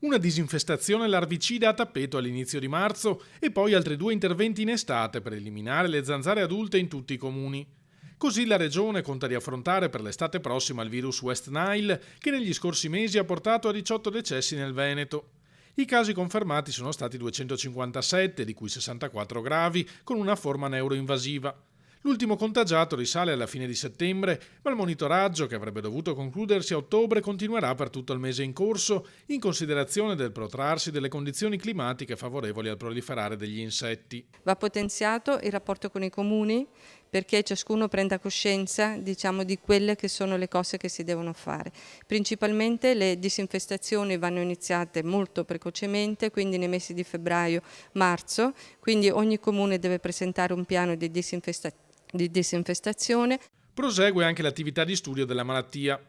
Una disinfestazione larvicida a tappeto all'inizio di marzo e poi altri 2 interventi in estate per eliminare le zanzare adulte in tutti i comuni. Così la regione conta di affrontare per l'estate prossima il virus West Nile, che negli scorsi mesi ha portato a 18 decessi nel Veneto. I casi confermati sono stati 257, di cui 64 gravi, con una forma neuroinvasiva. L'ultimo contagiato risale alla fine di settembre, ma il monitoraggio, che avrebbe dovuto concludersi a ottobre, continuerà per tutto il mese in corso, in considerazione del protrarsi delle condizioni climatiche favorevoli al proliferare degli insetti. Va potenziato il rapporto con i comuni perché ciascuno prenda coscienza, di quelle che sono le cose che si devono fare. Principalmente le disinfestazioni vanno iniziate molto precocemente, quindi nei mesi di febbraio-marzo, quindi ogni comune deve presentare un piano di disinfestazione. Prosegue anche l'attività di studio della malattia.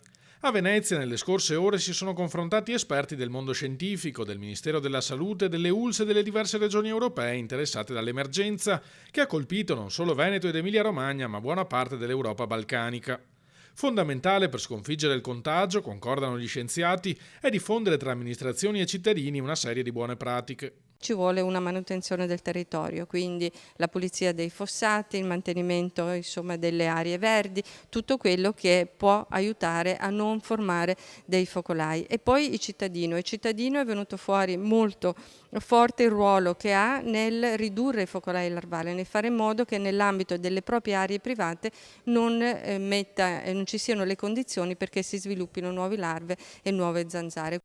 A Venezia nelle scorse ore si sono confrontati esperti del mondo scientifico, del Ministero della Salute, delle ULSS e delle diverse regioni europee interessate dall'emergenza che ha colpito non solo Veneto ed Emilia-Romagna ma buona parte dell'Europa balcanica. Fondamentale per sconfiggere il contagio, concordano gli scienziati, è diffondere tra amministrazioni e cittadini una serie di buone pratiche. Ci vuole una manutenzione del territorio, quindi la pulizia dei fossati, il mantenimento delle aree verdi, tutto quello che può aiutare a non formare dei focolai. E poi il cittadino è venuto fuori molto forte il ruolo che ha nel ridurre i focolai larvali, nel fare in modo che nell'ambito delle proprie aree private non ci siano le condizioni perché si sviluppino nuove larve e nuove zanzare.